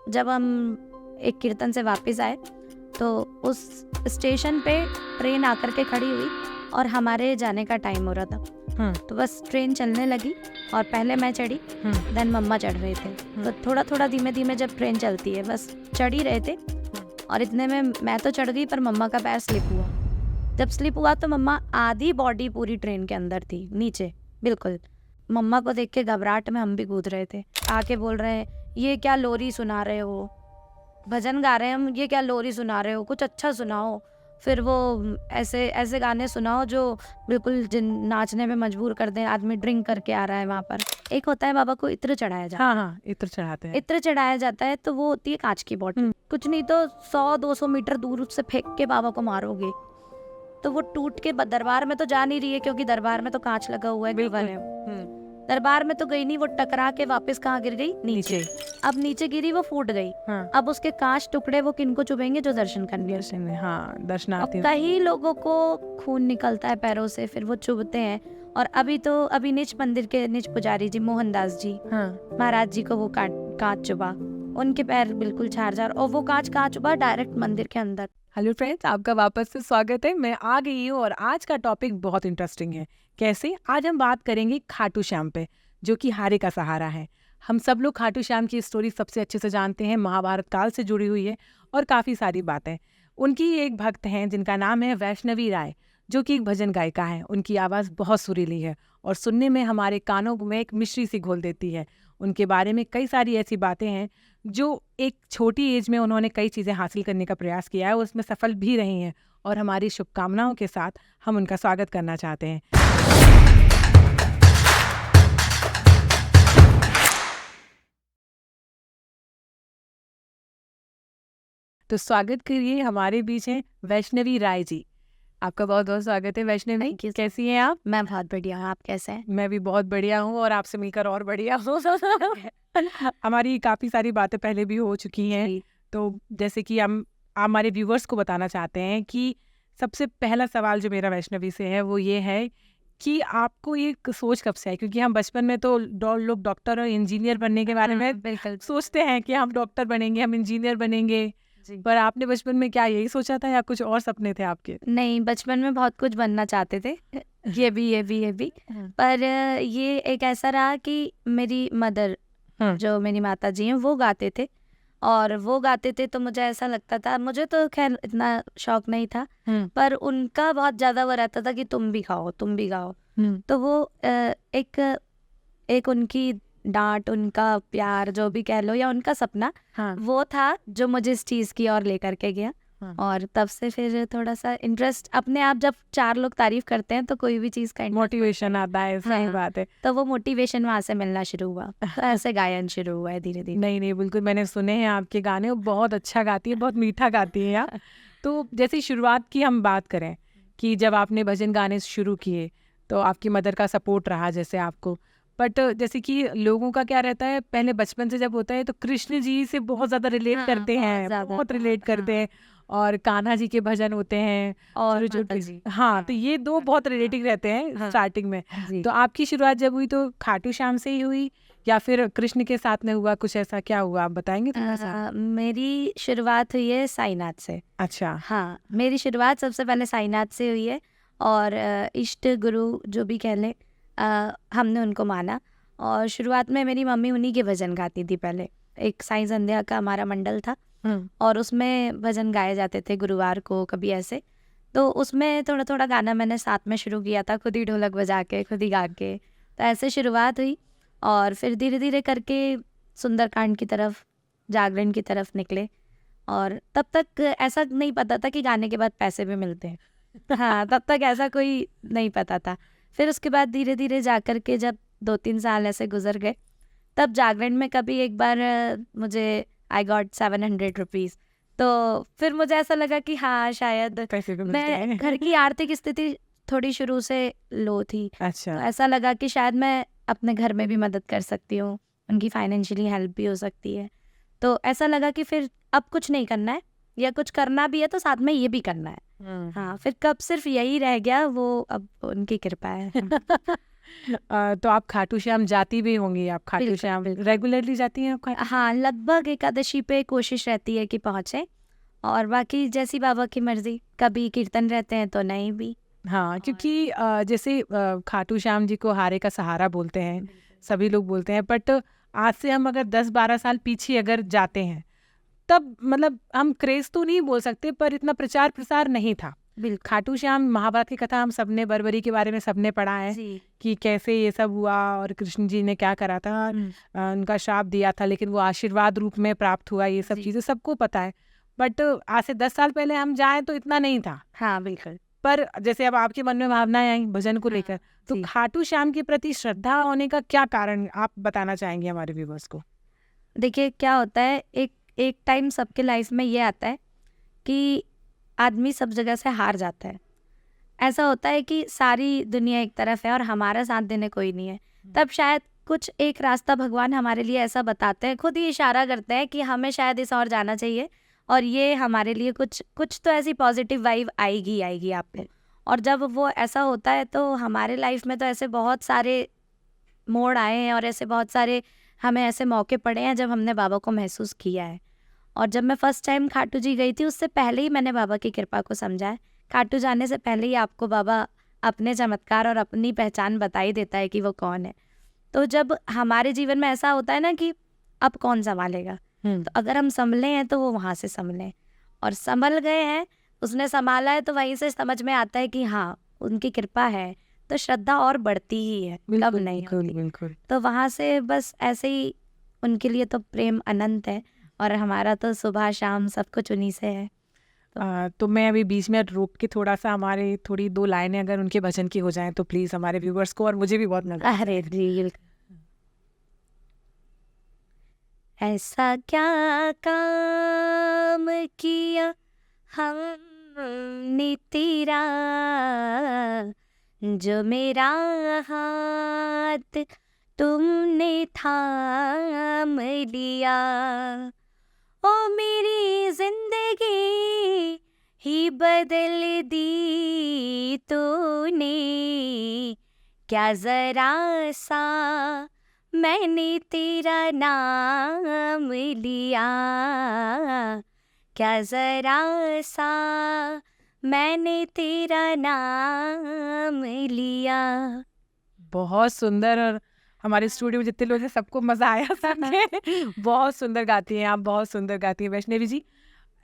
जब हम एक कीर्तन से वापस आए तो उस स्टेशन पे ट्रेन आकर के खड़ी हुई और हमारे जाने का टाइम हो रहा था। तो बस ट्रेन चलने लगी और पहले मैं चढ़ी, देन मम्मा चढ़ रहे थे। तो थोड़ा थोड़ा धीमे धीमे जब ट्रेन चलती है बस चढ़ ही रहे थे और इतने में मैं तो चढ़ गई पर मम्मा का पैर स्लिप हुआ। जब स्लिप हुआ तो मम्मा आधी बॉडी पूरी ट्रेन के अंदर थी, नीचे बिल्कुल। मम्मा को देख के घबराहट में हम भी कूद रहे थे। आके बोल रहे हैं ये क्या लोरी सुना रहे हो, भजन गा रहे हैं हम, ये क्या लोरी सुना रहे हो, कुछ अच्छा सुनाओ। फिर वो ऐसे ऐसे गाने सुनाओ जो बिल्कुल नाचने में मजबूर कर दें। आदमी ड्रिंक करके आ रहा है वहाँ पर। एक होता है बाबा को इत्र चढ़ाया जाता है। हाँ, इत्र चढ़ाते हैं। इत्र चढ़ाया जाता है तो वो होती है कांच की बॉटल। कुछ नहीं तो 100-200 मीटर दूर से फेंक के बाबा को मारोगे तो वो टूट के दरबार में तो जा नहीं रही है, क्योंकि दरबार में तो कांच लगा हुआ है। दरबार में तो गई नहीं, वो टकरा के वापस कहाँ गिर गई, नीचे। अब नीचे गिरी, वो फूट गई। अब उसके कांच टुकड़े वो किनको चुभेंगे, जो दर्शन करने। हाँ, दर्शनार्थी। कई लोगों को खून निकलता है पैरों से, फिर वो चुभते हैं। और अभी निज मंदिर के निज पुजारी जी मोहनदास जी महाराज जी को वो कांच चुभा, उनके पैर बिल्कुल झार और वो कांच कहाँ चुभा, डायरेक्ट मंदिर के अंदर। हेलो फ्रेंड्स, आपका वापस से स्वागत है। मैं आ गई हूँ और आज का टॉपिक बहुत इंटरेस्टिंग है। कैसे? आज हम बात करेंगे खाटू श्याम पे, जो कि हारे का सहारा है। हम सब लोग खाटू श्याम की स्टोरी सबसे अच्छे से जानते हैं, महाभारत काल से जुड़ी हुई है और काफ़ी सारी बातें। उनकी एक भक्त हैं जिनका नाम है वैष्णवी राय, जो कि एक भजन गायिका है। उनकी आवाज़ बहुत सुरीली है और सुनने में हमारे कानों में एक मिश्री सी घोल देती है। उनके बारे में कई सारी ऐसी बातें हैं जो एक छोटी एज में उन्होंने कई चीज़ें हासिल करने का प्रयास किया है, उसमें सफल भी रही हैं। और हमारी शुभकामनाओं के साथ हम उनका स्वागत करना चाहते हैं। तो स्वागत करिए, हमारे बीच हैं वैष्णवी राय जी। आपका बहुत बहुत स्वागत है वैष्णवी। कैसी हैं आप? मैं बहुत बढ़िया हूँ, आप कैसे हैं? मैं भी बहुत बढ़िया हूँ और आपसे मिलकर और बढ़िया हूँ। हमारी काफ़ी सारी बातें पहले भी हो चुकी हैं, तो जैसे कि हम हमारे व्यूवर्स को बताना चाहते हैं कि सबसे पहला सवाल जो मेरा वैष्णवी से है वो ये है कि आपको एक सोच कब से है? क्योंकि हम बचपन में तो लोग डॉक्टर और इंजीनियर बनने के बारे में सोचते हैं कि हम डॉक्टर बनेंगे, हम इंजीनियर बनेंगे, पर आपने बचपन में क्या यही सोचा था या कुछ और सपने थे आपके? नहीं, बचपन में बहुत कुछ बनना चाहते थे, ये भी। पर ये एक ऐसा रहा कि मेरी मदर, जो मेरी माता जी हैं, वो गाते थे और वो गाते थे तो मुझे ऐसा लगता था, मुझे तो खैर इतना शौक नहीं था, पर उनका बहुत ज्यादा वो रहता था कि तुम भी गाओ। तो वो एक उनकी डांट, उनका प्यार जो भी कह लो, या उनका सपना, वो था जो मुझे इस चीज की ओर लेकर के गया। और तब से फिर थोड़ा सा इंटरेस्ट, अपने आप जब 4 लोग तारीफ करते हैं तो कोई भी चीज का मोटिवेशन आता है। सही बात है। तो वो मोटिवेशन वहां से मिलना शुरू हुआ, तो ऐसे गायन शुरू हुआ है धीरे धीरे। नहीं, बिल्कुल, मैंने सुने हैं आपके गाने, बहुत अच्छा गाती है, बहुत मीठा गाती है आप। तो जैसे शुरुआत की हम बात करें कि जब आपने भजन गाने शुरू किए तो आपकी मदर का सपोर्ट रहा जैसे आपको, बट जैसे कि लोगों का क्या रहता है, पहले बचपन से जब होता है तो कृष्ण जी से बहुत ज़्यादा रिलेट करते हैं, बहुत रिलेट करते हैं, और कान्हा जी के भजन होते हैं और हाँ, तो ये दो बहुत रिलेटिव रहते हैं स्टार्टिंग में। तो आपकी शुरुआत जब हुई तो खाटू श्याम से ही हुई या फिर कृष्ण के साथ में हुआ, कुछ ऐसा क्या हुआ, आप बताएंगे थोड़ा सा? मेरी शुरुआत हुई है साईनाथ से। अच्छा। हाँ, मेरी शुरुआत सबसे पहले साईनाथ से हुई है और इष्ट गुरु जो भी कह लें, हमने उनको माना। और शुरुआत में मेरी मम्मी उन्हीं के भजन गाती थी। पहले एक साईं संध्या का हमारा मंडल था और उसमें भजन गाए जाते थे गुरुवार को, कभी ऐसे। तो उसमें थोड़ा थोड़ा गाना मैंने साथ में शुरू किया था, खुद ही ढोलक बजा के, खुद ही गा के। तो ऐसे शुरुआत हुई और फिर धीरे धीरे करके सुंदरकांड की तरफ, जागरण की तरफ निकले। और तब तक ऐसा नहीं पता था कि गाने के बाद पैसे भी मिलते हैं। हाँ, तब तक ऐसा कोई नहीं पता था। फिर उसके बाद धीरे धीरे जा कर के जब 2-3 साल ऐसे गुजर गए, तब जागरण में कभी एक बार मुझे आई गॉट 700 रुपीज़। तो फिर मुझे ऐसा लगा कि हाँ, शायद मैं, घर की आर्थिक स्थिति थोड़ी शुरू से लो थी। अच्छा। तो ऐसा लगा कि शायद मैं अपने घर में भी मदद कर सकती हूँ, उनकी फाइनेंशियली हेल्प भी हो सकती है। तो ऐसा लगा कि फिर अब कुछ नहीं करना है, या कुछ करना भी है तो साथ में ये भी करना है। हाँ, फिर कब सिर्फ यही रह गया, वो अब उनकी कृपा है। तो आप खाटू श्याम जाती भी होंगी, आप खाटू बिल्कुल, श्याम बिल्कुल। रेगुलरली जाती हैं आप खाटू? हाँ, लगभग एकादशी पे कोशिश रहती है कि पहुँचे, और बाकी जैसी बाबा की मर्ज़ी, कभी कीर्तन रहते हैं तो नहीं भी। हाँ, क्योंकि जैसे खाटू श्याम जी को हारे का सहारा बोलते हैं, सभी लोग बोलते हैं, बट आज से हम अगर 10-12 साल पीछे अगर जाते हैं, तब मतलब हम क्रेज़ तो नहीं बोल सकते, पर इतना प्रचार प्रसार नहीं था। बिल्कुल। खाटू श्याम महाभारत की कथा हम सबने, बरबरी के बारे में सबने पढ़ा है जी। कि कैसे ये सब हुआ और कृष्ण जी ने क्या करा था, उनका श्राप दिया था, लेकिन वो आशीर्वाद रूप में प्राप्त हुआ, ये सब जी। चीज़ें सबको पता है। बट आज से 10 साल पहले हम जाएँ तो इतना नहीं था। हाँ, बिल्कुल। पर जैसे अब आपके मन में भावनाएँ आई भजन को लेकर, तो जी। खाटू श्याम के प्रति श्रद्धा होने का क्या कारण आप बताना चाहेंगे हमारे व्यूअर्स को? देखिए क्या होता है, एक एक टाइम सबके लाइफ में ये आता है कि आदमी सब जगह से हार जाता है। ऐसा होता है कि सारी दुनिया एक तरफ है और हमारा साथ देने कोई नहीं है। तब शायद कुछ एक रास्ता भगवान हमारे लिए ऐसा बताते हैं, खुद ही इशारा करते हैं कि हमें शायद इस और जाना चाहिए, और ये हमारे लिए कुछ कुछ तो ऐसी पॉजिटिव वाइब आएगी ही आएगी आप पे। और जब वो ऐसा होता है तो हमारे लाइफ में तो ऐसे बहुत सारे मोड़ आए हैं, और ऐसे बहुत सारे हमें ऐसे मौके पड़े हैं जब हमने बाबा को महसूस किया है। और जब मैं फर्स्ट टाइम खाटू जी गई थी, उससे पहले ही मैंने बाबा की कृपा को समझा है। खाटू जाने से पहले ही आपको बाबा अपने चमत्कार और अपनी पहचान बता ही देता है कि वो कौन है। तो जब हमारे जीवन में ऐसा होता है ना कि अब कौन संभालेगा, तो अगर हम संभले हैं तो वो वहाँ से संभलें, और संभल गए हैं, उसने संभाला है, तो वहीं से समझ में आता है कि हाँ उनकी कृपा है, तो श्रद्धा और बढ़ती ही है, कब नहीं होती। बिल्कुल। तो वहाँ से बस ऐसे ही उनके लिए तो प्रेम अनंत है, और हमारा तो सुबह शाम सब कुछ उन्हीं से है। तो मैं अभी बीच में रोक के थोड़ा-सा हमारे थोड़ी 2 लाइनें अगर उनके भजन की हो जाएँ तो प्लीज़ हमारे व्यूअर्स को और मुझे भी बहुत मज़ा आएगा। अरे जी, ऐसा क्या काम किया हमने तेरा, जो मेरा हाथ तुमने थाम लिया। ओ मेरी जिंदगी ही बदल दी तूने, क्या जरा सा मैंने तेरा नाम लिया, क्या जरा सा मैंने तेरा नाम लिया। बहुत सुंदर, और हमारे स्टूडियो में जितने लोग हैं सबको मज़ा आया सुन के। बहुत सुंदर गाती हैं आप, बहुत सुंदर गाती हैं वैष्णवी जी।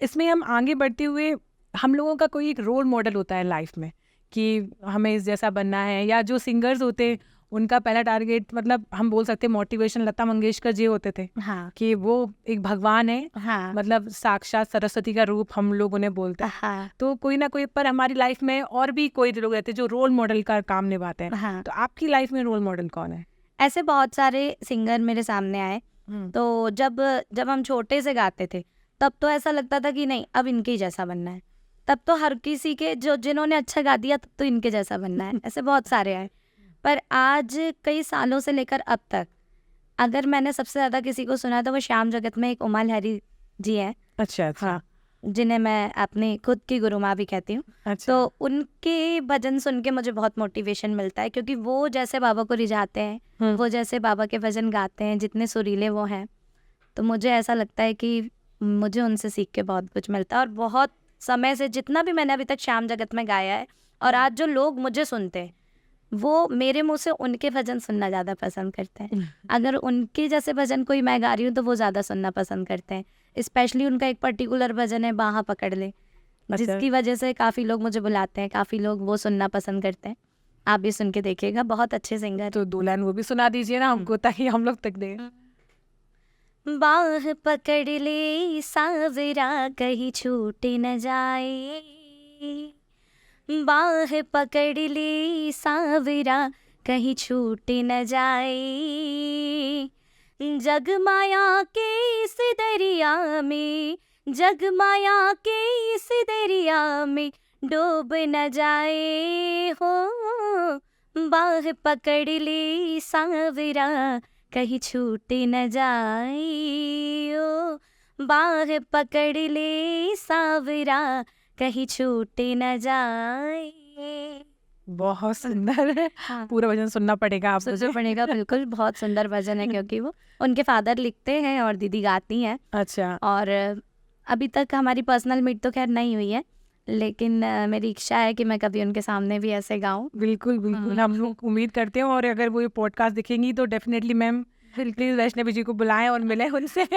इसमें हम आगे बढ़ते हुए, हम लोगों का कोई एक रोल मॉडल होता है लाइफ में कि हमें इस जैसा बनना है, या जो सिंगर्स होते हैं उनका पहला टारगेट, मतलब हम बोल सकते हैं मोटिवेशन, लता मंगेशकर जी होते थे हाँ कि वो एक भगवान है, हाँ मतलब साक्षात सरस्वती का रूप हम लोग उन्हें बोलते हैं। हाँ तो कोई ना कोई, पर हमारी लाइफ में और भी कोई लोग रहते हैं जो रोल मॉडल का काम निभाते हैं। हाँ। तो आपकी लाइफ में रोल मॉडल कौन है? ऐसे बहुत सारे सिंगर मेरे सामने आए। तो जब जब हम छोटे से गाते थे, तब तो ऐसा लगता था कि नहीं अब इनके ही जैसा बनना है। तब तो हर किसी के जो जिन्होंने अच्छा गा दिया तब तो इनके जैसा बनना है, ऐसे बहुत सारे आए। पर आज कई सालों से लेकर अब तक अगर मैंने सबसे ज़्यादा किसी को सुना तो वो श्याम जगत में एक उमा लहरी जी हैं। अच्छा अच्छा। हाँ, जिन्हें मैं अपनी खुद की गुरु माँ भी कहती हूँ। अच्छा। तो उनके भजन सुन के मुझे बहुत मोटिवेशन मिलता है, क्योंकि वो जैसे बाबा को रिझाते हैं, वो जैसे बाबा के भजन गाते हैं, जितने सुरीले वो हैं, तो मुझे ऐसा लगता है कि मुझे उनसे सीख के बहुत कुछ मिलता है। और बहुत समय से जितना भी मैंने अभी तक श्याम जगत में गाया है, और आज जो लोग मुझे सुनते हैं, वो मेरे मुंह से उनके भजन सुनना ज़्यादा पसंद करते हैं। अगर उनके जैसे भजन कोई मैं गा रही हूँ तो वो ज़्यादा सुनना पसंद करते हैं। स्पेशली उनका एक पर्टिकुलर भजन है, बाहाँ पकड़ ले, जिसकी वजह से काफ़ी लोग मुझे बुलाते हैं, काफ़ी लोग वो सुनना पसंद करते हैं। आप भी सुन के देखिएगा, बहुत अच्छे सिंगर। तो 2 लाइन वो भी सुना दीजिए ना हमको, ताकि हम लोग तक दें। बाह पकड़ ले सावरा कहीं छूट न जाए, बाह पकड़ ले सावरा कहीं छूट न जाए, जग माया के इस दरिया में, जग माया के इस दरिया में डूब न जाए हो, बाह पकड़ ले सावरा कहीं छूट न जाए, ओ बाह पकड़ ले सावरा कहीं छूट न जाए। बहुत सुंदर है। हाँ पूरा भजन सुनना पड़ेगा आप सोचना मुझे। पड़ेगा, बिल्कुल बहुत सुंदर भजन है क्योंकि वो उनके फादर लिखते हैं और दीदी गाती हैं। अच्छा, और अभी तक हमारी पर्सनल मीट तो खैर नहीं हुई है, लेकिन मेरी इच्छा है कि मैं कभी उनके सामने भी ऐसे गाऊं। बिल्कुल बिल्कुल, हम लोग उम्मीद करते हैं, और अगर वो ये पॉडकास्ट दिखेंगी तो डेफिनेटली मैम प्लीज वैष्णवी जी को बुलाएं और मिलें उनसे।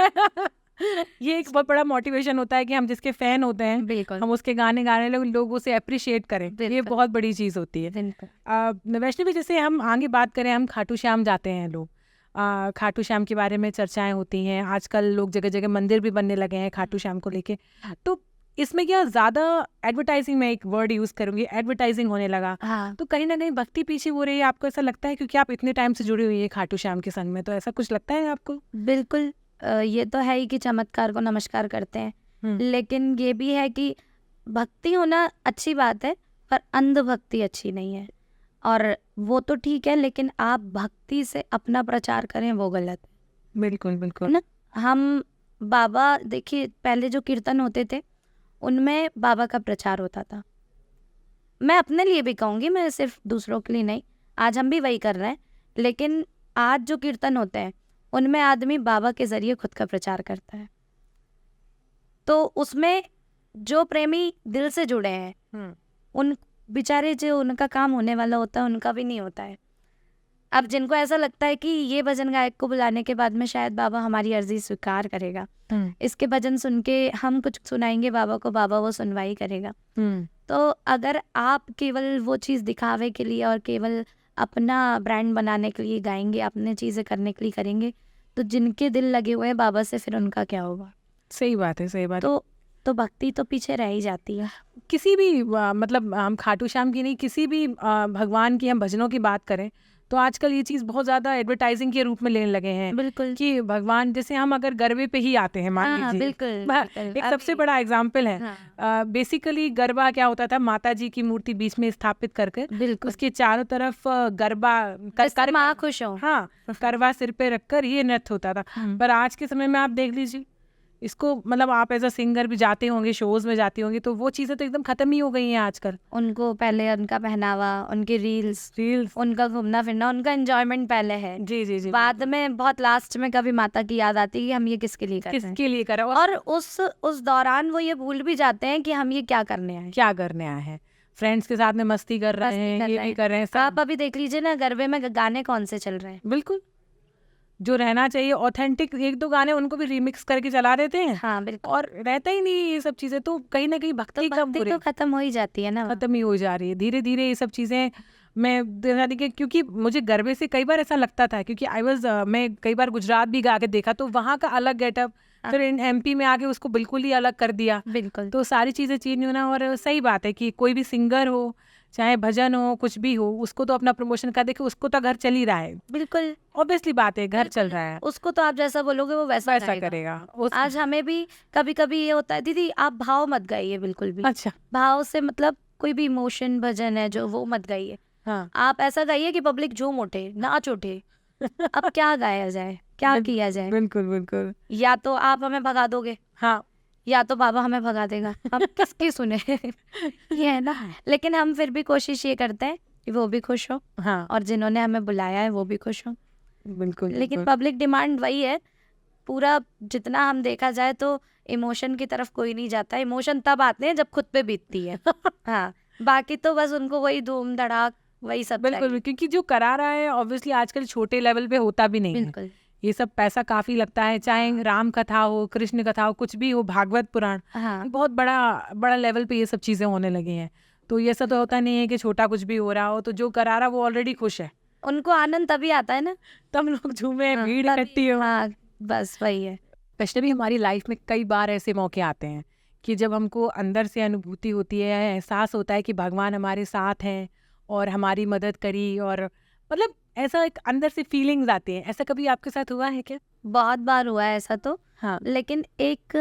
ये एक बहुत बड़ा मोटिवेशन होता है कि हम जिसके फैन होते हैं, बिल्कुल हम उसके गाने गाने लोग उसे अप्रिशिएट करें, ये बिल्कुल। बहुत बड़ी चीज़ होती है। बिल्कुल वैष्णवी, जैसे हम आगे बात करें, हम खाटू श्याम जाते हैं लोग, खाटू श्याम के बारे में चर्चाएं होती हैं, आजकल लोग जगह जगह मंदिर भी बनने लगे हैं खाटू श्याम को लेके, तो इसमें क्या ज़्यादा एडवर्टाइजिंग, मैं एक वर्ड यूज़ करूँगी, एडवर्टाइजिंग होने लगा, हाँ तो कहीं ना कहीं भक्ति पीछे हो रही है, आपको ऐसा लगता है? क्योंकि आप इतने टाइम से जुड़ी हुई है खाटू श्याम के संग में, तो ऐसा कुछ लगता है आपको? बिल्कुल। ये तो है ही कि चमत्कार को नमस्कार करते हैं, हम्म, लेकिन ये भी है कि भक्ति होना अच्छी बात है, पर अंधभक्ति अच्छी नहीं है। और वो तो ठीक है, लेकिन आप भक्ति से अपना प्रचार करें वो गलत है। बिल्कुल है बिल्कुल। ना? हम बाबा देखिए, पहले जो कीर्तन होते थे उनमें बाबा का प्रचार होता था। मैं अपने लिए भी कहूँगी, मैं सिर्फ दूसरों के लिए नहीं, आज हम भी वही कर रहे हैं, लेकिन आज जो कीर्तन होते हैं उनमें आदमी बाबा के जरिए खुद का प्रचार करता है। तो उसमें जो प्रेमी दिल से जुड़े हैं, हम्म, उन बेचारे जो उनका काम होने वाला होता है उनका भी नहीं होता है। अब जिनको ऐसा लगता है कि ये भजन गायक को बुलाने के बाद में शायद बाबा हमारी अर्जी स्वीकार करेगा, हम्म, इसके भजन सुन के हम कुछ सुनाएंगे बाबा को, बाबा वो सुनवाई करेगा। हम्म, तो अगर आप केवल वो चीज़ दिखावे के लिए और केवल अपना ब्रांड बनाने के लिए गाएंगे, अपने चीज़ें करने के लिए करेंगे, तो जिनके दिल लगे हुए हैं बाबा से, फिर उनका क्या होगा? सही बात है, सही बात है। तो भक्ति तो पीछे रह ही जाती है। किसी भी मतलब हम खाटू श्याम की नहीं, किसी भी भगवान की हम भजनों की बात करें, तो आजकल ये चीज़ बहुत ज़्यादा एडवर्टाइजिंग के रूप में लेने लगे हैं बिल्कुल कि भगवान, जैसे हम अगर गरबे पे ही आते हैं, मान हाँ लीजिए, बिल्कुल बिल्कुल। एक सबसे बड़ा एग्जाम्पल है, हाँ बेसिकली गरबा क्या होता था, माता जी की मूर्ति बीच में स्थापित करके बिल्कुल, उसके चारों तरफ गरबा जिससे माँ खुश हो। हाँ, करवा सिर पे रखकर ये नृत्य होता था। पर आज के समय में आप देख लीजिए इसको, मतलब आप एज अ सिंगर भी जाते होंगे, शोज में जाती होंगी, तो वो चीज़ें तो एकदम खत्म ही हो गई हैं आजकल। उनको पहले उनका पहनावा, उनकी रील्स, उनका घूमना फिरना, उनका एंजॉयमेंट पहले है। जी जी जी, बाद में बहुत लास्ट में कभी माता की याद आती है कि हम ये किसके लिए कर रहे हैं, किसके लिए करा और उस दौरान वो ये भूल भी जाते हैं कि हम ये क्या करने आए हैं। क्या करने आए हैं, फ्रेंड्स के साथ में मस्ती कर रहे मस्ती हैं, कर ये रहे भी हैं। कर रहे हैं सब। आप अभी देख लीजिए ना, गरबे में गाने कौन से चल रहे हैं। बिल्कुल, जो रहना चाहिए ऑथेंटिक, एक दो गाने उनको भी रिमिक्स करके चला देते हैं, हाँ बिल्कुल। और रहता ही नहीं ये सब चीजें, तो कहीं ना कहीं तो भक्ति कम हो भक्ति रही तो है, खत्म हो ही जाती है ना। खत्म ही हो जा रही है धीरे धीरे ये सब चीजें। मैं देखा थी कि क्योंकि मुझे गरबे से कई बार ऐसा लगता था, क्योंकि मैं कई बार गुजरात भी गा के देखा, तो वहाँ का अलग गेटअप, फिर MP में आके उसको बिल्कुल ही अलग कर दिया, बिल्कुल तो सारी चीज़ें चेंज होना। और सही बात है कि कोई भी सिंगर हो, चाहे भजन हो, कुछ भी हो, उसको तो अपना प्रमोशन कर दे कि उसको तो घर चल ही रहा है, बिल्कुल। ऑब्वियसली बात है, घर चल रहा है, उसको तो आप जैसा बोलोगे वो वैसा वैसा गाएगा। करेगा। आज हमें भी कभी कभी ये होता है, दीदी आप भाव मत गाइए बिल्कुल भी। अच्छा, भाव से मतलब कोई भी इमोशन भजन है जो, वो मत गाइए। हाँ, आप ऐसा गाइए कि पब्लिक झूम उठे, नाच उठे। अब क्या गाया जाए, क्या किया जाए? बिल्कुल बिल्कुल, या तो आप हमें भगा दोगे, हाँ, या तो बाबा हमें भगा देगा, हम किसकी सुने? ये है ना। लेकिन हम फिर भी कोशिश ये करते हैं कि वो भी खुश हो हाँ, और जिन्होंने हमें बुलाया है वो भी खुश हो। बिल्कुल लेकिन बिल्कुल। पब्लिक डिमांड वही है, पूरा जितना हम देखा जाए तो इमोशन की तरफ कोई नहीं जाता। इमोशन तब आते हैं जब खुद पे बीतती है। हाँ, बाकी तो बस उनको वही धूम धड़ाक वही सब बिल्कुल, चाहिए। क्योंकि जो करा रहा है ऑब्वियसली आजकल छोटे लेवल पे होता भी नहीं है, बिल्कुल ये सब पैसा काफी लगता है, चाहे राम कथा हो, कृष्ण कथा हो, कुछ भी हो, भागवत पुराण, हाँ बहुत बड़ा बड़ा लेवल पे ये सब चीजें होने लगी हैं। तो ये सब तो होता नहीं है कि छोटा कुछ भी हो रहा हो, तो जो करा रहा वो ऑलरेडी खुश है, उनको आनंद तभी आता है ना। तब लोग झूमे, हाँ, भीड़ तभी- इकट्ठी हो। हाँ बस वही है। वैष्णवी, हमारी लाइफ में कई बार ऐसे मौके आते हैं कि जब हमको अंदर से अनुभूति होती है, एहसास होता है कि भगवान हमारे साथ हैं और हमारी मदद करी, और मतलब ऐसा एक अंदर से फीलिंग्स आती हैं। ऐसा कभी आपके साथ हुआ है क्या? बहुत बार हुआ है ऐसा तो। हाँ, लेकिन एक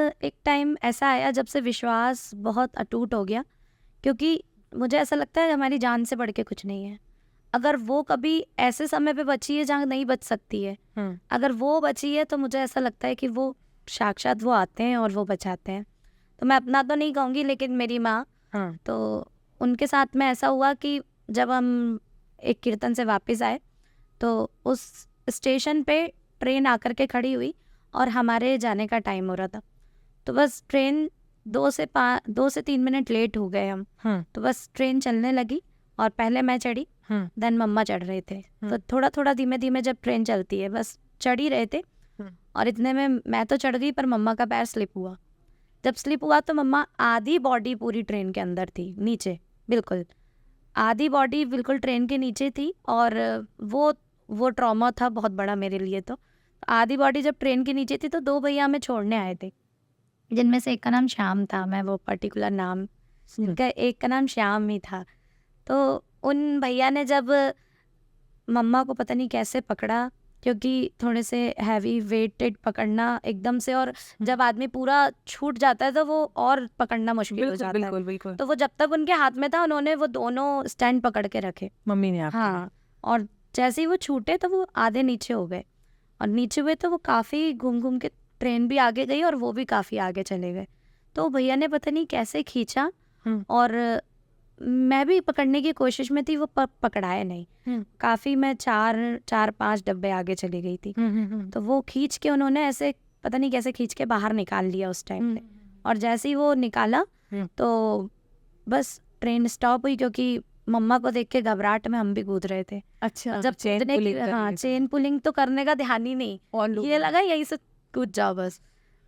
टाइम ऐसा आया जब से विश्वास बहुत अटूट हो गया, क्योंकि मुझे ऐसा लगता है हमारी जान से बढ़ के कुछ नहीं है। अगर वो कभी ऐसे समय पे बची है जहाँ नहीं बच सकती है, अगर वो बची है, तो मुझे ऐसा लगता है कि वो साक्षात वो आते हैं और वो बचाते हैं। तो मैं अपना तो नहीं कहूँगी, लेकिन मेरी माँ, हाँ, तो उनके साथ में ऐसा हुआ कि जब हम एक कीर्तन से वापस आए तो उस स्टेशन पे ट्रेन आकर के खड़ी हुई और हमारे जाने का टाइम हो रहा था। तो बस ट्रेन 2 से 3 मिनट लेट हो गए हम। तो बस ट्रेन चलने लगी और पहले मैं चढ़ी, देन मम्मा चढ़ रहे थे। तो थोड़ा थोड़ा धीमे धीमे जब ट्रेन चलती है बस चढ़ ही रहे थे और इतने में मैं तो चढ़ गई पर मम्मा का पैर स्लिप हुआ। जब स्लिप हुआ तो मम्मा आधी बॉडी पूरी ट्रेन के अंदर थी, नीचे बिल्कुल आधी बॉडी बिल्कुल ट्रेन के नीचे थी। और वो ट्रॉमा था बहुत बड़ा मेरे लिए। तो आधी बॉडी जब ट्रेन के नीचे थी तो 2 भैया हमें छोड़ने आए थे, जिनमें से एक का नाम श्याम था, मैं वो पर्टिकुलर नाम, जिनका एक का नाम श्याम ही था। तो उन भैया ने जब मम्मा को पता नहीं कैसे पकड़ा, क्योंकि थोड़े से हैवी वेटेड पकड़ना एकदम से, और जब आदमी पूरा छूट जाता है तो वो और पकड़ना मुश्किल हो बिल्कुल जाता है। बिल्कुल बिल्कुल। तो वो जब तक उनके हाथ में था उन्होंने वो दोनों स्टैंड पकड़ के रखे। मम्मी ने आपके? हाँ, और जैसे ही वो छूटे तो वो आधे नीचे हो गए, और नीचे हुए तो वो काफ़ी घूम घूम के ट्रेन भी आगे गई और वो भी काफ़ी आगे चले गए। तो भैया ने पता नहीं कैसे खींचा और मैं भी पकड़ने की कोशिश में थी, वो पकड़ाए नहीं। काफ़ी मैं 4-5 डब्बे आगे चली गई थी। तो वो खींच के उन्होंने ऐसे पता नहीं कैसे खींच के बाहर निकाल लिया उस टाइम पे। और जैसे ही वो निकाला तो बस ट्रेन स्टॉप हुई, क्योंकि मम्मा को देख के घबराहट में हम भी कूद रहे थे। अच्छा, जब चेन कूदने की पुलिंग कर हाँ रहे थे। चेन पुलिंग तो करने का ध्यान ही नहीं, और लोग ये लगा यहीं से कूद जाओ बस।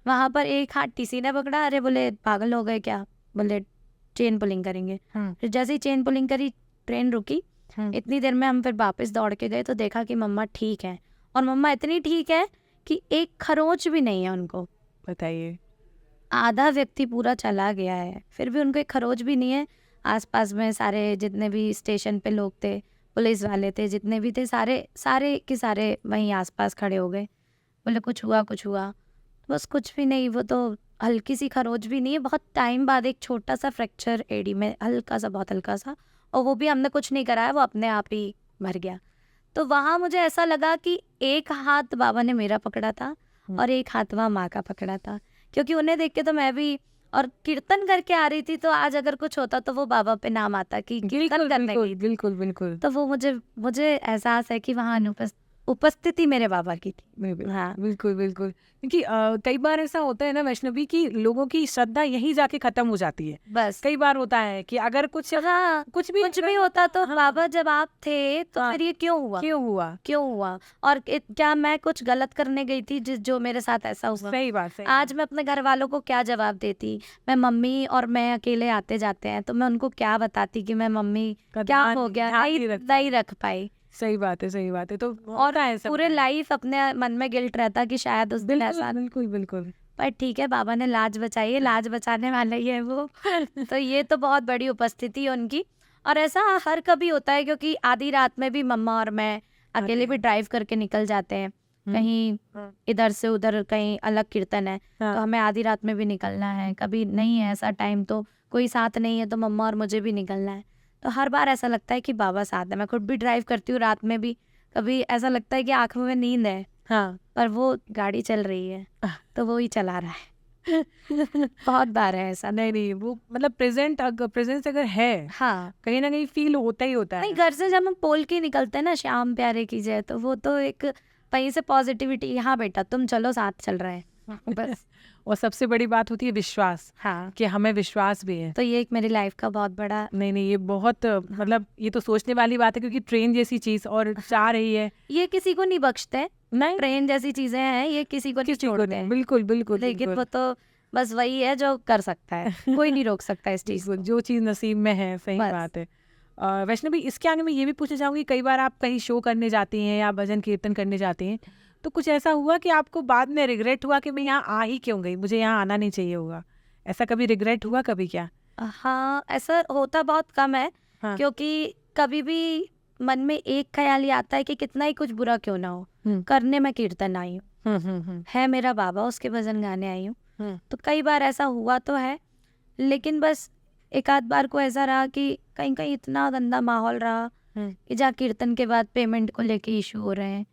वहाँ पर एक हाथ टीसी ने पकड़ा, अरे बोले पागल हो गए क्या, बोले चेन पुलिंग करेंगे। फिर जैसे ही चेन पुलिंग करी ट्रेन रुकी। इतनी देर में हम फिर वापस दौड़ के गए तो देखा कि मम्मा ठीक है, और मम्मा इतनी ठीक है कि एक खरोंच भी नहीं है उनको। बताइए। आधा व्यक्ति पूरा चला गया है, फिर भी उनको एक खरोच भी नहीं है। आसपास में सारे जितने भी स्टेशन पे लोग थे, पुलिस वाले थे, जितने भी थे, सारे के सारे वहीं आसपास खड़े हो गए। बोले कुछ हुआ, बस कुछ भी नहीं। वो तो हल्की सी खरोच भी नहीं है, बहुत टाइम बाद एक छोटा सा फ्रैक्चर एडी में, हल्का सा, बहुत हल्का सा, और वो भी हमने कुछ नहीं कराया, वो अपने आप ही भर गया। तो वहाँ मुझे ऐसा लगा कि एक हाथ बाबा ने मेरा पकड़ा था और एक हाथ वहाँ माँ का पकड़ा था, क्योंकि उन्हें देख के तो मैं भी, और कीर्तन करके आ रही थी, तो आज अगर कुछ होता तो वो बाबा पे नाम आता कि कीर्तन करने गई थी। बिल्कुल बिल्कुल। तो वो मुझे एहसास है कि वहाँ उपस्थिति मेरे बाबा की थी। हाँ बिल्कुल बिल्कुल, क्योंकि कई बार ऐसा होता है ना वैष्णवी की लोगों की श्रद्धा यहीं जाके खत्म हो जाती है। बस कई बार होता है कि अगर कुछ हाँ कुछ भी होता तो हाँ। बाबा जब आप थे तो हाँ। फिर ये क्यों हुआ, और क्या मैं कुछ गलत करने गई थी जो मेरे साथ ऐसा हुआ। सही बात। आज मैं अपने घर वालों को क्या जवाब देती, मैं मम्मी और मैं अकेले आते जाते हैं तो मैं उनको क्या बताती कि मैं मम्मी क्या हो गया, नहीं रख पाई। सही बात है। तो और पूरे लाइफ अपने मन में गिल्ट रहता कि शायद उस दिन ऐसा। बिल्कुल बिल्कुल। पर ठीक है, बाबा ने लाज बचाई है, लाज बचाने वाला ही है वो। तो ये तो बहुत बड़ी उपस्थिति है उनकी। और ऐसा हर कभी होता है, क्योंकि आधी रात में भी मम्मा और मैं अकेले भी ड्राइव करके निकल जाते हैं कहीं, इधर से उधर कहीं अलग कीर्तन है तो हमें आधी रात में भी निकलना है। कभी नहीं है ऐसा टाइम तो कोई साथ नहीं है तो मम्मा और मुझे भी निकलना है। तो हर बार ऐसा लगता है कि बाबा साथ है। मैं खुद भी ड्राइव करती हूँ रात में भी, कभी ऐसा लगता है कि आंखों में नींद है, पर वो गाड़ी चल रही है तो वो ही चला रहा है। बहुत बार है ऐसा। नहीं वो मतलब प्रेजेंस अगर है, हाँ, कहीं ना कहीं फील होता ही होता है। नहीं, घर से जब हम पोल के निकलते हैं ना, श्याम प्यारे की जय, तो वो तो एक वहीं से पॉजिटिविटी, हाँ बेटा तुम चलो, साथ चल रहे हैं बस। और सबसे बड़ी बात होती है विश्वास, हाँ, कि हमें विश्वास भी है। तो ये एक मेरी लाइफ का बहुत बड़ा। नहीं ये बहुत मतलब ये तो सोचने वाली बात है, क्योंकि ट्रेन जैसी चीज और जा रही है, ये किसी को नहीं बख्शते। नहीं ट्रेन जैसी चीजें हैं, ये किसी को नहीं छोड़ते हैं। बिल्कुल बिल्कुल। लेकिन वो तो बस वही है जो कर सकता है, कोई नहीं रोक सकता इस चीज को। जो चीज नसीब में है, सही बस। बात है। वैष्णवी, इसके आगे मैं ये भी पूछना चाहूंगी, कई बार आप कहीं शो करने जाती हैं या भजन कीर्तन करने जाती हैं, तो कुछ ऐसा हुआ कि आपको बाद में रिग्रेट हुआ कि मैं यहाँ आ ही क्यों गई, मुझे यहाँ आना नहीं चाहिए होगा, ऐसा कभी रिग्रेट हुआ कभी क्या? हाँ, ऐसा होता बहुत कम है। हाँ। क्योंकि कभी भी मन में एक ख्याल ही आता है कि कितना ही कुछ बुरा क्यों ना हो, करने मैं कीर्तन आई हूँ, है मेरा बाबा, उसके भजन गाने आई हूँ। तो कई बार ऐसा हुआ तो है, लेकिन बस एक आध बार को ऐसा रहा कि कहीं कहीं इतना गंदा माहौल रहा कि जहाँ कीर्तन के बाद पेमेंट को लेके इशू हो रहे हैं,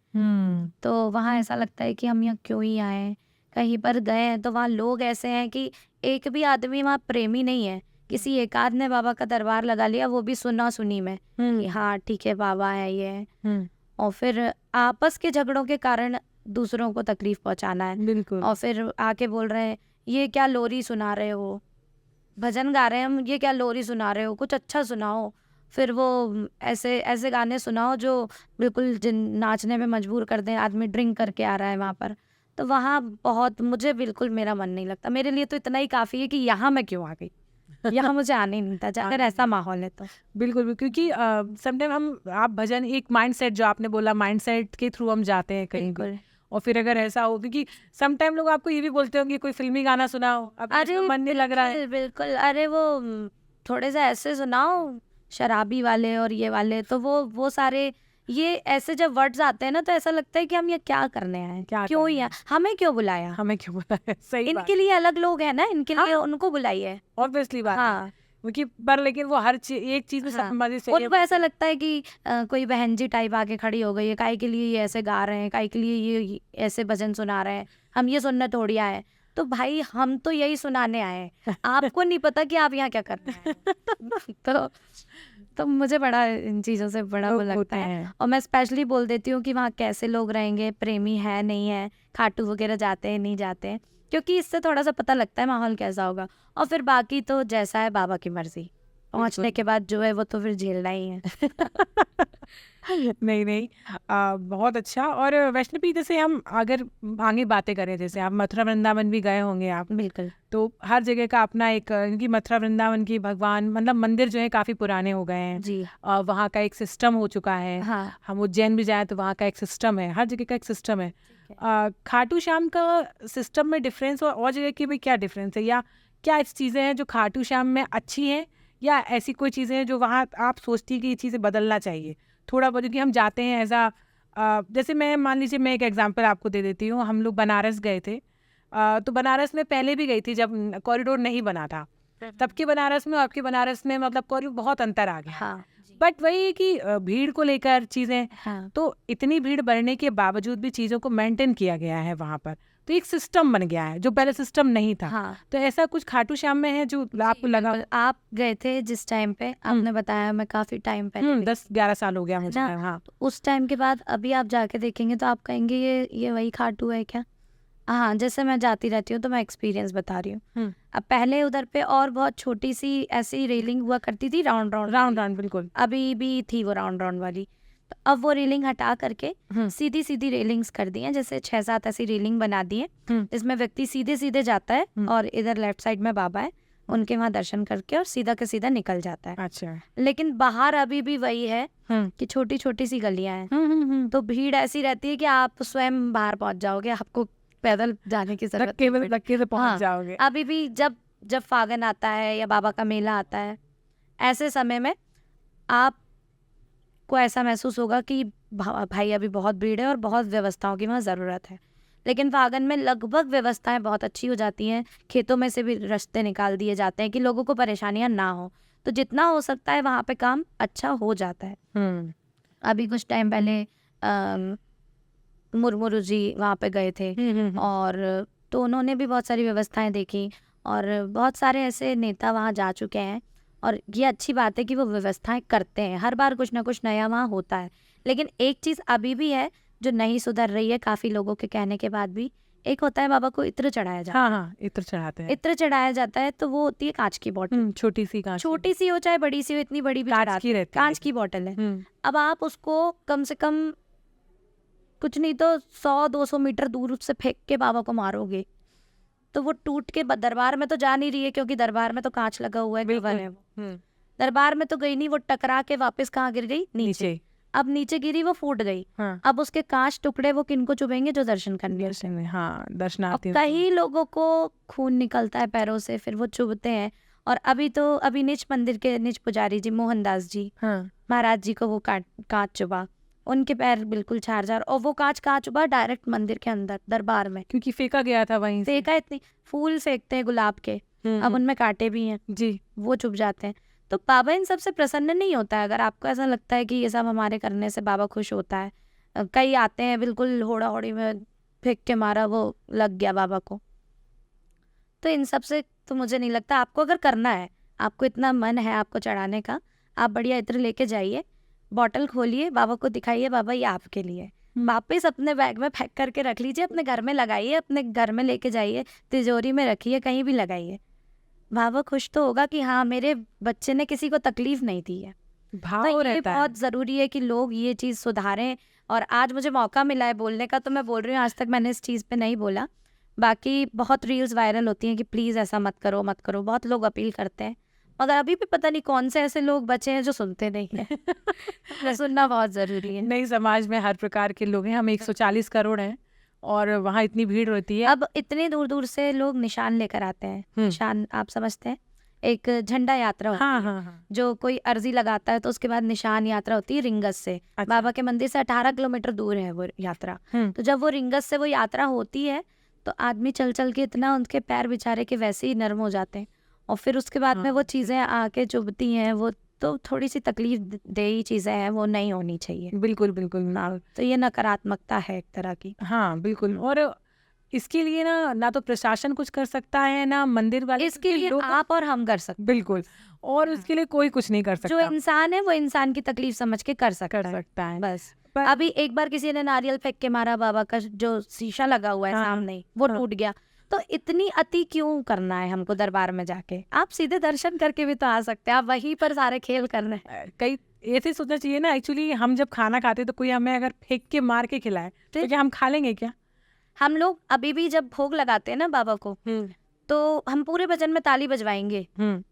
तो वहाँ ऐसा लगता है कि हम यहाँ क्यों ही आए। कहीं पर गए हैं तो वहाँ लोग ऐसे हैं कि एक भी आदमी वहाँ प्रेमी नहीं है किसी एक आध ने बाबा का दरबार लगा लिया, वो भी सुना सुनी में कि हाँ ठीक है बाबा है ये है, और फिर आपस के झगड़ों के कारण दूसरों को तकलीफ पहुंचाना है, बिल्कुल। और फिर आके बोल रहे हैं ये क्या लोरी सुना रहे हो, भजन गा रहे हैं हम, ये क्या लोरी सुना रहे हो, कुछ अच्छा सुनाओ। फिर वो ऐसे ऐसे गाने सुनाओ जो बिल्कुल जिन नाचने में मजबूर कर दें, आदमी ड्रिंक करके आ रहा है वहाँ पर। तो वहाँ बहुत मुझे बिल्कुल मेरा मन नहीं लगता, मेरे लिए तो इतना ही काफ़ी है कि यहाँ मैं क्यों आ गई, यहाँ मुझे आने ही नहीं था अगर ऐसा माहौल है तो। बिल्कुल क्योंकि समटाइम हम आप भजन एक माइंडसेट जो आपने बोला माइंडसेट के थ्रू हम जाते हैं कहीं भी, बिल्कुल। और फिर अगर ऐसा हो क्योंकि समटाइम लोग आपको ये भी बोलते होंगे कोई फिल्मी गाना सुनाओ, अब अरे मन नहीं लग रहा है। बिल्कुल, अरे वो थोड़े से ऐसे सुनाओ शराबी वाले और ये वाले, तो वो सारे ये ऐसे जब वर्ड्स आते हैं ना तो ऐसा लगता है कि हम ये क्या करने आए, क्या क्यों करने यहाँ, हमें क्यों बुलाया, हमें क्यों बोला है, सही बात, इनके लिए अलग लोग हैं ना, इनके लिए उनको बुलाइए। ऑब्वियसली बात है हाँ क्योंकि पर लेकिन वो हर चीज एक चीज में हाँ, मजे से उनको ऐसा लगता है कि कोई बहन जी टाइप आके खड़ी हो गई है, काहे के लिए ये ऐसे गा रहे हैं, काहे के लिए ये ऐसे भजन सुना रहे हैं, हम ये सुनने थोड़ी आए हैं। तो भाई हम तो यही सुनाने आए हैं, आपको नहीं पता कि आप यहाँ क्या कर रहे हैं। तो मुझे बड़ा इन चीज़ों से बड़ा वो लोग लगता होते है, हैं। और मैं स्पेशली बोल देती हूँ कि वहाँ कैसे लोग रहेंगे, प्रेमी है नहीं है, खाटू वगैरह जाते हैं नहीं जाते हैं, क्योंकि इससे थोड़ा सा पता लगता है माहौल कैसा होगा। और फिर बाकी तो जैसा है बाबा की मर्जी, पहुँचने के बाद जो है वो तो फिर झेलना ही है। नहीं नहीं बहुत अच्छा। और वैष्णवी जैसे हम अगर आगे बातें करें, जैसे आप मथुरा वृंदावन भी गए होंगे आप, बिल्कुल। तो हर जगह का अपना एक क्योंकि मथुरा वृंदावन की भगवान मतलब मंदिर जो है काफ़ी पुराने हो गए हैं, जी वहाँ का एक सिस्टम हो चुका है। हाँ। हम उज्जैन भी जाएं तो वहाँ का एक सिस्टम है, हर जगह का एक सिस्टम है। खाटू श्याम का सिस्टम में डिफरेंस और जगह की भी क्या डिफरेंस है, या क्या ऐसी चीज़ें हैं जो खाटू श्याम में अच्छी हैं, या ऐसी कोई चीज़ें हैं जो वहाँ आप सोचती हैं कि ये चीज़ें बदलना चाहिए थोड़ा बहुत, क्योंकि हम जाते हैं एज जैसे मैं मान लीजिए मैं एक एग्जांपल आपको दे देती हूँ, हम लोग बनारस गए थे, तो बनारस में पहले भी गई थी जब कॉरिडोर नहीं बना था, तब के बनारस में और आपके बनारस में मतलब कॉरिडोर बहुत अंतर आ गया। हाँ बट वही है कि भीड़ को लेकर चीज़ें, हाँ तो इतनी भीड़ बढ़ने के बावजूद भी चीज़ों को मेंटेन किया गया है वहाँ पर, तो एक सिस्टम बन गया है जो पहले सिस्टम नहीं था। हाँ। तो ऐसा कुछ खाटू श्याम में है जो आपको लगा? बिल्कुल, आप गए थे जिस टाइम पे आपने बताया, मैं काफी टाइम पहले गई 10-11 साल हो गया मुझे। ना, हाँ तो उस टाइम के बाद अभी आप जाके देखेंगे तो आप कहेंगे ये वही खाटू है क्या। हाँ, जैसे मैं जाती रहती हूँ तो मैं एक्सपीरियंस बता रही हूँ। अब पहले उधर पे और बहुत छोटी सी ऐसी रेलिंग हुआ करती थी, राउंड राउंड राउंड बिल्कुल, अभी भी थी वो राउंड राउंड वाली, तो अब वो रेलिंग हटा करके सीधी सीधी रेलिंग्स कर दी हैं, जैसे 6-7 ऐसी रेलिंग बना दी है जिसमें व्यक्ति सीधे सीधे जाता है और इधर लेफ्ट साइड में बाबा है, उनके वहाँ दर्शन करके और सीधा के सीधा निकल जाता है। अच्छा। लेकिन बाहर अभी भी वही है कि छोटी छोटी सी गलियां हैं, तो भीड़ ऐसी रहती है कि आप स्वयं बाहर पहुंच जाओगे, आपको पैदल जाने की जरूरत नहीं पड़ेगी। धक्के से पहुंच हाँ, जाओगे। अभी भी जब फागन आता है या बाबा का मेला आता है, ऐसे समय में आपको ऐसा महसूस होगा कि भाई अभी बहुत भीड़ है और बहुत व्यवस्थाओं की वहाँ ज़रूरत है। लेकिन फागन में लगभग व्यवस्थाएं बहुत अच्छी हो जाती हैं, खेतों में से भी रास्ते निकाल दिए जाते हैं कि लोगों को परेशानियां ना हो, तो जितना हो सकता है वहाँ पे काम अच्छा हो जाता है। अभी कुछ टाइम पहले मुर्मू जी वहाँ पे गए थे और तो उन्होंने भी बहुत सारी व्यवस्थाएं देखी, और बहुत सारे ऐसे नेता वहाँ जा चुके हैं, और ये अच्छी बात है कि वो व्यवस्थाएं करते हैं, हर बार कुछ ना कुछ नया वहाँ होता है। लेकिन एक चीज़ अभी भी है जो नहीं सुधर रही है काफ़ी लोगों के कहने के बाद भी, एक होता है बाबा को इत्र चढ़ाया जाता है। हाँ इत्र चढ़ाते हैं। इत्र चढ़ाया जाता है तो वो होती है कांच की बोतल, छोटी सी कांच, छोटी सी हो चाहे बड़ी सी हो, इतनी बड़ी भी कांच की रहती है, कांच की बोतल है। अब आप उसको कम से कम कुछ नहीं तो 100-200 मीटर दूर उससे फेंक के बाबा को मारोगे तो वो टूट के दरबार में तो जा नहीं रही है, क्योंकि दरबार में तो कांच लगा हुआ है, कवर है वो, दरबार में तो गई नहीं, वो टकरा के वापस कहाँ गिर गई, नीचे। अब नीचे गिरी, वो फूट गई। अब उसके कांच टुकड़े वो किनको चुभेंगे, जो दर्शन करने। हाँ, दर्शनार्थी। कई लोगों को खून निकलता है पैरों से, फिर वो चुभते हैं। और अभी निज मंदिर के निज पुजारी जी मोहनदास जी महाराज जी को वो कांच चुभा, उनके पैर बिल्कुल छार, और वो कांच कहाँ चुभा, डायरेक्ट मंदिर के अंदर दरबार में, क्योंकि फेंका गया था वहीं से। फेंका, इतनी फूल फेंकते हैं गुलाब के, अब उनमें कांटे भी हैं जी, वो चुभ जाते हैं। तो बाबा इन सबसे प्रसन्न नहीं होता है। अगर आपको ऐसा लगता है कि ये सब हमारे करने से बाबा खुश होता है, कई आते हैं बिल्कुल होड़ा होड़ी में फेंक के मारा, वो लग गया बाबा को, तो इन सब से तो मुझे नहीं लगता। आपको अगर करना है, आपको इतना मन है आपको चढ़ाने का, आप बढ़िया इत्र लेके जाइए, बॉटल खोलिए, बाबा को दिखाइए, बाबा ये आपके लिए। वापस अपने बैग में पैक करके रख लीजिए, अपने घर में लगाइए, अपने घर में लेके जाइए, तिजोरी में रखिए, कहीं भी लगाइए। बाबा खुश तो होगा कि हाँ मेरे बच्चे ने किसी को तकलीफ नहीं दी है। भाव तो ये रहता है। बहुत ज़रूरी है कि लोग ये चीज़ सुधारें। और आज मुझे मौका मिला है बोलने का, तो मैं बोल रही हूँ। आज तक मैंने इस चीज़ पे नहीं बोला। बाकी बहुत रील्स वायरल होती हैं कि प्लीज़ ऐसा मत करो मत करो, बहुत लोग अपील करते हैं, मगर अभी भी पता नहीं कौन से ऐसे लोग बचे हैं जो सुनते नहीं हैं। सुनना बहुत ज़रूरी है। नहीं, समाज में हर प्रकार के लोग हैं, हम 140 करोड़ हैं और वहाँ इतनी भीड़ होती है। अब इतने दूर दूर से लोग निशान लेकर आते हैं। निशान आप समझते हैं, एक झंडा यात्रा होती हाँ है। हाँ हाँ। जो कोई अर्जी लगाता है तो उसके बाद निशान यात्रा होती है रिंगस से। अच्छा। बाबा के मंदिर से 18 किलोमीटर दूर है वो यात्रा। तो जब वो रिंगस से वो यात्रा होती है तो आदमी चल चल के इतना उनके पैर बेचारे के वैसे ही नरम हो जाते हैं, और फिर उसके बाद में वो चीज़ें आके चुभती हैं, वो तो थोड़ी सी तकलीफ देही चीज़ें हैं, वो नहीं होनी चाहिए। बिल्कुल बिल्कुल। तो ये नकारात्मकता है एक तरह की। हाँ बिल्कुल। और इसके लिए ना तो प्रशासन कुछ कर सकता है, ना मंदिर वाले, इसके लिए आप और हम कर सकते हैं। बिल्कुल। और उसके लिए कोई कुछ नहीं कर जो सकता। इंसान है वो इंसान की तकलीफ समझ के कर सकता है बस। अभी एक बार किसी ने नारियल फेंक के मारा, बाबा का जो शीशा लगा हुआ है सामने वो टूट गया। तो इतनी अति क्यों करना है हमको दरबार में जाके? आप सीधे दर्शन करके भी तो आ सकते हैं, आप वहीं पर सारे खेल कर रहे हैं। कई ऐसे सोचना चाहिए ना। एक्चुअली हम जब खाना खाते तो कोई हमें अगर फेंक के मार के खिलाए तो क्या हम खा लेंगे क्या? हम लोग अभी भी जब भोग लगाते हैं ना बाबा को, तो हम पूरे भजन में ताली बजवाएंगे।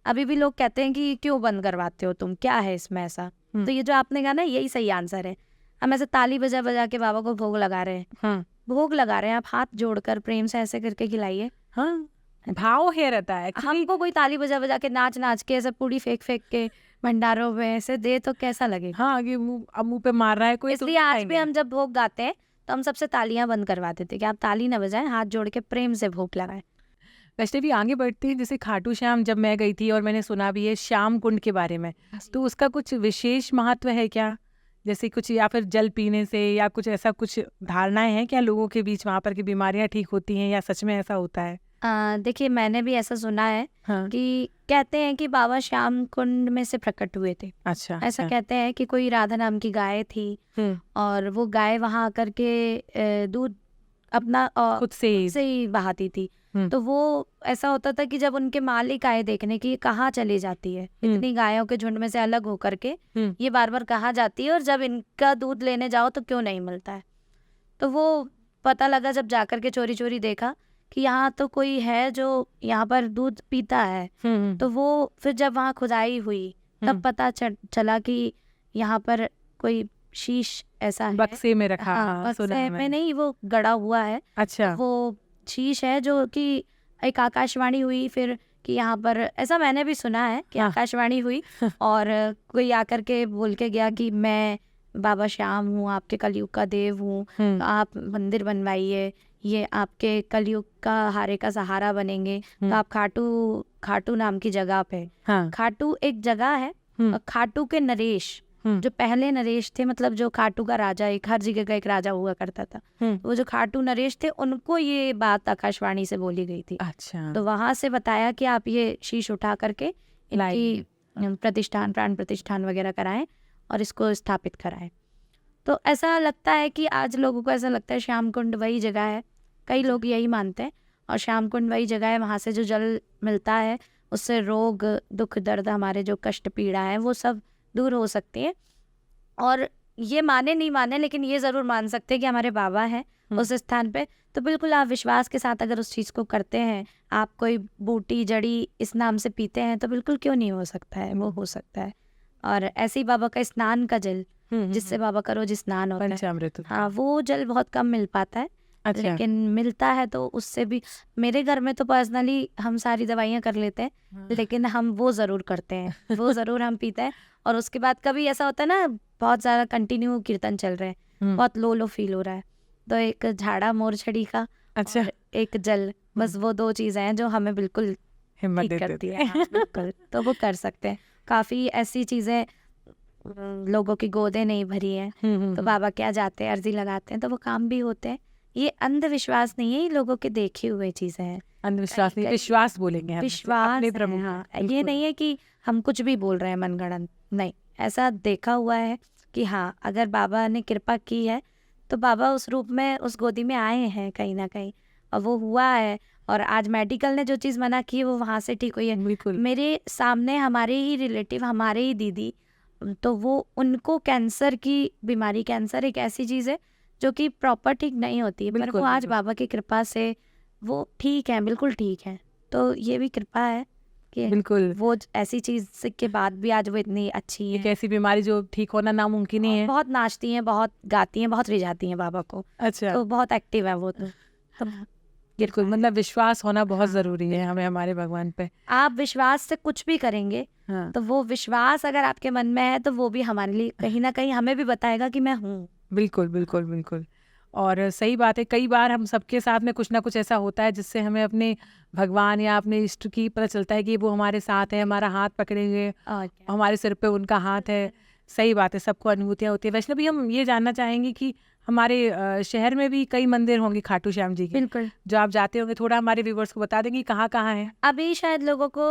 अभी भी लोग कहते हैं कि क्यों बंद करवाते हो तुम, क्या है इसमें ऐसा? तो ये जो आपने कहा ना, यही सही आंसर है। हम ऐसे ताली बजा बजा के बाबा को भोग लगा रहे हैं। भोग लगा रहे हैं, आप हाथ जोड़कर प्रेम से ऐसे करके खिलाइए। हाँ, भाव है रहता है। हमको कोई ताली बजा बजा के नाच नाच के ऐसे पूड़ी फेंक फेंक के भंडारों में ऐसे दे तो कैसा लगे? हाँ, ये मुंह पे मार रहा है कोई। इसलिए आज भी हम जब भोग गाते हैं तो हम सबसे तालियां बंद करवा देते कि आप ताली ना बजाएं, हाथ जोड़ के प्रेम से भोग लगाएं। वैसे भी आगे बढ़ते हैं। जैसे खाटू श्याम जब मैं गई थी और मैंने सुना भी है श्याम कुंड के बारे में, तो उसका कुछ विशेष महत्व है क्या? जैसे कुछ, या फिर जल पीने से, या कुछ ऐसा कुछ धारणाएं हैं क्या लोगों के बीच वहाँ पर की बीमारियां ठीक होती हैं, या सच में ऐसा होता है? देखिए, मैंने भी ऐसा सुना है कि कहते हैं कि बाबा श्याम कुंड में से प्रकट हुए थे। अच्छा। ऐसा कहते हैं कि कोई राधा नाम की गाय थी और वो गाय वहां आकर के दूध अपना खुद से ही बहाती थी। तो वो ऐसा होता था कि जब उनके मालिक आए देखने की कहाँ चली जाती है, इतनी गायों के झुंड में से अलग होकर के ये बार बार कहाँ जाती है, और जब इनका दूध लेने जाओ तो क्यों नहीं मिलता है। तो वो पता लगा जब जाकर के चोरी चोरी देखा कि यहाँ तो कोई है जो यहाँ पर दूध पीता है। तो वो फिर जब वहाँ खुदाई हुई तब पता चला कि यहाँ पर कोई शीश ऐसा है, बक्से में रखा। बक्से में नहीं, वो गड़ा हुआ है। अच्छा। वो शीश है जो कि एक आकाशवाणी हुई फिर कि यहाँ पर, ऐसा मैंने भी सुना है कि आकाशवाणी हुई और कोई आकर के बोल के गया कि मैं बाबा श्याम हूँ, आपके कलयुग का देव हूँ, तो आप मंदिर बनवाइए, ये आपके कलयुग का हारे का सहारा बनेंगे। तो आप खाटू नाम की जगह पे, खाटू एक जगह है, खाटू के नरेश जो पहले नरेश थे, मतलब जो खाटू का राजा, एक हर जगह का एक राजा हुआ करता था, वो जो खाटू नरेश थे उनको ये बात आकाशवाणी से बोली गई थी। अच्छा। तो वहां से बताया कि आप ये शीश उठा करके इनकी प्रतिष्ठान, प्राण प्रतिष्ठान वगैरह कराएं और इसको स्थापित कराएं। तो ऐसा लगता है कि आज लोगों को ऐसा लगता है श्याम कुंड वही जगह है, कई लोग यही मानते हैं, और श्याम कुंड वही जगह है, वहाँ से जो जल मिलता है उससे रोग दुख दर्द, हमारे जो कष्ट पीड़ा है वो सब दूर हो सकती है। और ये माने नहीं माने, लेकिन ये ज़रूर मान सकते हैं कि हमारे बाबा हैं उस स्थान पे। तो बिल्कुल आप विश्वास के साथ अगर उस चीज़ को करते हैं, आप कोई बूटी जड़ी इस नाम से पीते हैं, तो बिल्कुल क्यों नहीं हो सकता है, वो हो सकता है। और ऐसे ही बाबा का स्नान का जल, जिससे बाबा का रोज स्नान होता है, पंचामृत, हाँ, वो जल बहुत कम मिल पाता है। अच्छा। लेकिन मिलता है तो उससे भी, मेरे घर में तो पर्सनली हम सारी दवाइयाँ कर लेते हैं, लेकिन हम वो ज़रूर करते हैं, वो ज़रूर हम पीते हैं। और उसके बाद कभी ऐसा होता है ना, बहुत ज़्यादा कंटिन्यू कीर्तन चल रहे हैं, बहुत लो फील हो रहा है, तो एक झाड़ा मोर छड़ी का, अच्छा, और एक जल, बस वो दो चीज़ें हैं जो हमें बिल्कुल हिम्मत ठीक देती करती है। हाँ, बिल्कुल, तो वो कर सकते हैं। काफ़ी ऐसी चीज़ें लोगों की गोदें नहीं भरी हैं, तो बाबा क्या जाते हैं, अर्जी लगाते हैं, तो वो काम भी होते हैं। ये अंधविश्वास नहीं है, ये लोगों के देखे हुए चीज़ें हैं। अंधविश्वास नहीं, कई- विश्वास बोलेंगे हम इसे, विश्वास अपने है, प्रभु हाँ। पर। ये बिल्कुल। नहीं है कि हम कुछ भी बोल रहे हैं मनगढ़ंत, नहीं। ऐसा देखा हुआ है कि हाँ, अगर बाबा ने कृपा की है तो बाबा उस रूप में उस गोदी में आए हैं कहीं ना कहीं, और वो हुआ है। और आज मेडिकल ने जो चीज़ मना की है वो वहाँ से ठीक हुई है। बिल्कुल मेरे सामने हमारे ही रिलेटिव, हमारे ही दीदी, तो वो उनको कैंसर की बीमारी, कैंसर एक ऐसी चीज़ है जो कि प्रॉपर ठीक नहीं होती है, पर बिल्कुल वो आज बिल्कुल बाबा की कृपा से वो ठीक है, बिल्कुल ठीक है। तो ये भी कृपा है कि बिल्कुल। वो ऐसी चीज़ के बाद भी आज वो इतनी अच्छी एक है। ऐसी बीमारी जो ठीक होना नामुमकिन ही और है। बहुत नाचती हैं, बहुत गाती हैं, बहुत रिझाती हैं बाबा को, अच्छा, तो बहुत एक्टिव है वो तो बिल्कुल, कृपा है। मतलब विश्वास होना बहुत हाँ, ज़रूरी है हमें हमारे भगवान पे। आप विश्वास से कुछ भी करेंगे हाँ, तो वो विश्वास अगर आपके मन में है तो वो भी हमारे लिए कहीं ना कहीं हमें भी बताएगा कि मैं हूँ। बिल्कुल, बिल्कुल, बिल्कुल। और सही बात है, कई बार हम सबके साथ में कुछ ना कुछ ऐसा होता है जिससे हमें अपने भगवान या अपने इष्ट की पता चलता है कि वो हमारे साथ है, हमारा हाथ पकड़े हुए, और क्या। हमारे सिर पे उनका हाथ है। सही बात है, सबको अनुभूतियाँ होती है। वैष्णवी, हम ये जानना चाहेंगे कि हमारे शहर में भी कई मंदिर होंगे खाटू श्याम जी के, बिल्कुल। जो आप जाते होंगे, थोड़ा हमारे व्यूवर्स को बता देंगे कहाँ-कहाँ हैं? अभी शायद लोगों को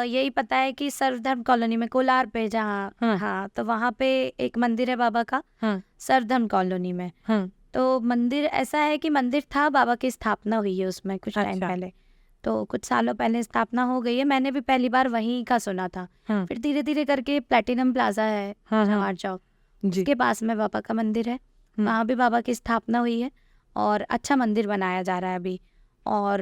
यही पता है कि सर्वधर्म कॉलोनी में, कोलार पे जहाँ, हाँ, हाँ, तो वहाँ पे एक मंदिर है बाबा का, हाँ, सर्वधर्म कॉलोनी में। हाँ। तो मंदिर ऐसा है कि मंदिर था, बाबा की स्थापना हुई है उसमें कुछ टाइम अच्छा, पहले, तो कुछ सालों पहले स्थापना हो गई है। मैंने भी पहली बार वहीं का सुना था, हाँ, फिर धीरे धीरे करके प्लेटिनम प्लाजा है हाँ, हाँ, जवाहर चौक, जी। उसके पास में बाबा का मंदिर है, हुँ, वहाँ भी बाबा की स्थापना हुई है और अच्छा मंदिर बनाया जा रहा है अभी। और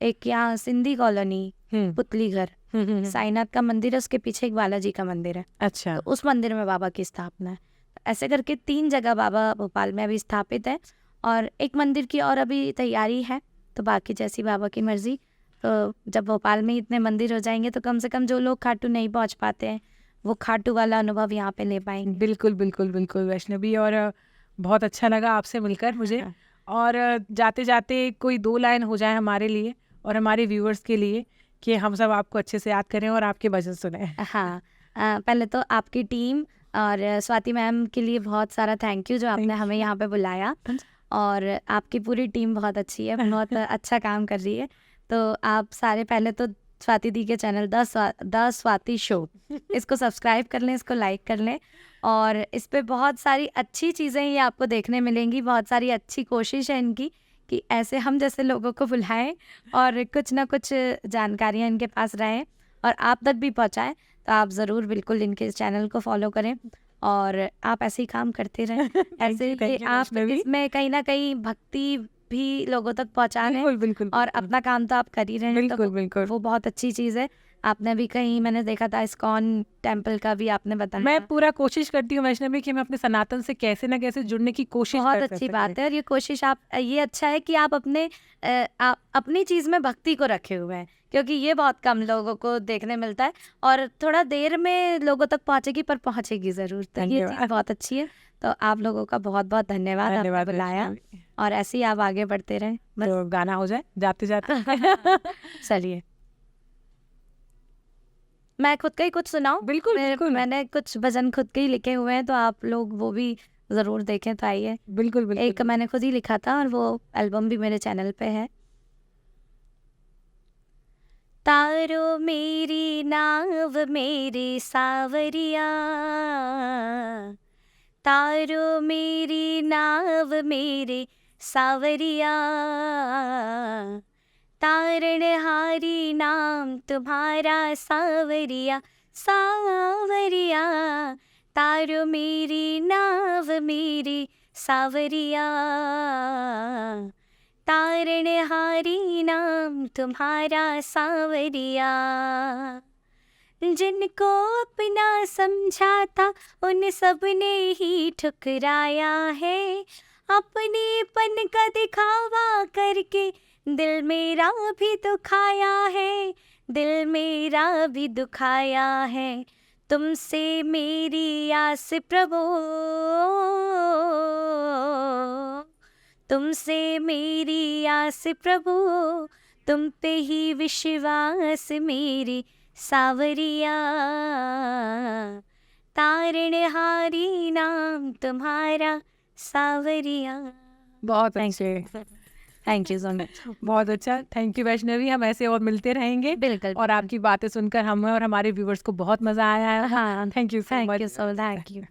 एक यहाँ सिंधी कॉलोनी, हुँ, पुतली घर, साईनाथ का मंदिर है, उसके पीछे एक बालाजी का मंदिर है, अच्छा, तो उस मंदिर में बाबा की स्थापना है। ऐसे करके 3 जगह बाबा भोपाल में अभी स्थापित है, और एक मंदिर की और अभी तैयारी है, तो बाकी जैसी बाबा की मर्जी। तो जब भोपाल में इतने मंदिर हो जाएंगे तो कम से कम जो लोग खाटू नहीं पहुंच पाते हैं वो खाटू वाला अनुभव यहाँ पे ले पाएंगे। बिल्कुल, बिल्कुल, बिल्कुल वैष्णवी, और बहुत अच्छा लगा आपसे मिलकर मुझे। और जाते-जाते कोई 2 लाइन हो जाए हमारे लिए और हमारे व्यूअर्स के लिए कि हम सब आपको अच्छे से याद करें और आपके भजन सुनें। हाँ, पहले तो आपकी टीम और स्वाति मैम के लिए बहुत सारा थैंक यू जो आपने थैंक हमें यू। यहाँ पे बुलाया, और आपकी पूरी टीम बहुत अच्छी है, बहुत अच्छा काम कर रही है। तो आप सारे पहले तो स्वाति दी के चैनल द स्वाति शो, इसको सब्सक्राइब कर लें, इसको लाइक कर लें, और इस पे बहुत सारी अच्छी चीज़ें ये आपको देखने मिलेंगी। बहुत सारी अच्छी कोशिश है इनकी कि ऐसे हम जैसे लोगों को बुलाएं और कुछ ना कुछ जानकारियाँ इनके पास रहें और आप तक भी पहुँचाएं। तो आप ज़रूर बिल्कुल इनके चैनल को फॉलो करें और आप ऐसे ही काम करते रहें। ऐसे थैंक यू आप वैष्णवी। इसमें कहीं ना कहीं भक्ति भी लोगों तक पहुंचा रहे हैं, बिल्कुल, बिल्कुल, और बिल्कुल। अपना काम तो आप कर ही रहे हैं, तो बिल्कुल, बिल्कुल। वो बहुत अच्छी चीज़ है। आपने भी कहीं, मैंने देखा था इस्कॉन टेम्पल का भी आपने बताया, मैं पूरा कोशिश करती हूँ वैष्णवी कि मैं अपने सनातन से कैसे ना कैसे जुड़ने की कोशिश बहुत कर अच्छी सकें। बात है। और ये कोशिश आप, ये अच्छा है कि आप अपनी चीज़ में भक्ति को रखे हुए हैं, क्योंकि ये बहुत कम लोगों को देखने मिलता है, और थोड़ा देर में लोगों तक पहुंचेगी पर पहुंचेगी ज़रूर, तो ये चीज़ धन्यवाद। बहुत अच्छी है। तो आप लोगों का बहुत बहुत धन्यवाद, आपने धन्यवाद बुलाया, वैष्णवी। और ऐसे ही आप आगे बढ़ते रहें बस। तो गाना हो जाए जाते-जाते। चलिए, मैं खुद का ही कुछ सुनाऊं? बिल्कुल, बिल्कुल। मैंने कुछ भजन खुद के ही लिखे हुए हैं, तो आप लोग वो भी ज़रूर देखें, तो आइए। बिल्कुल, बिल्कुल। एक मैंने खुद ही लिखा था और वो एल्बम भी मेरे चैनल पे है। तारो मेरी नाव मेरे सावरिया, तारो मेरी नाव मेरे सावरिया, तारणहारी नाम तुम्हारा सावरिया, सावरिया, तारो मेरी नाव मेरी सावरिया, तारणहारी नाम तुम्हारा सावरिया। जिनको अपना समझा था उन सब ने ही ठुकराया है, अपनेपन का दिखावा करके दिल मेरा भी दुखाया है, दिल मेरा भी दुखाया है। तुमसे मेरी आस प्रभु, तुमसे मेरी आस प्रभु, तुम पे ही विश्वास मेरी सावरिया, तारणहारी नाम तुम्हारा सावरिया। बहुत Thank अच्छे। Thank you so much. बहुत अच्छा, थैंक यू वैष्णवी। हम ऐसे और मिलते रहेंगे बिल्कुल। और आपकी बातें सुनकर हमें और हमारे व्यूवर्स को बहुत मज़ा आया है। हाँ, thank you so thank much. You so, thank you.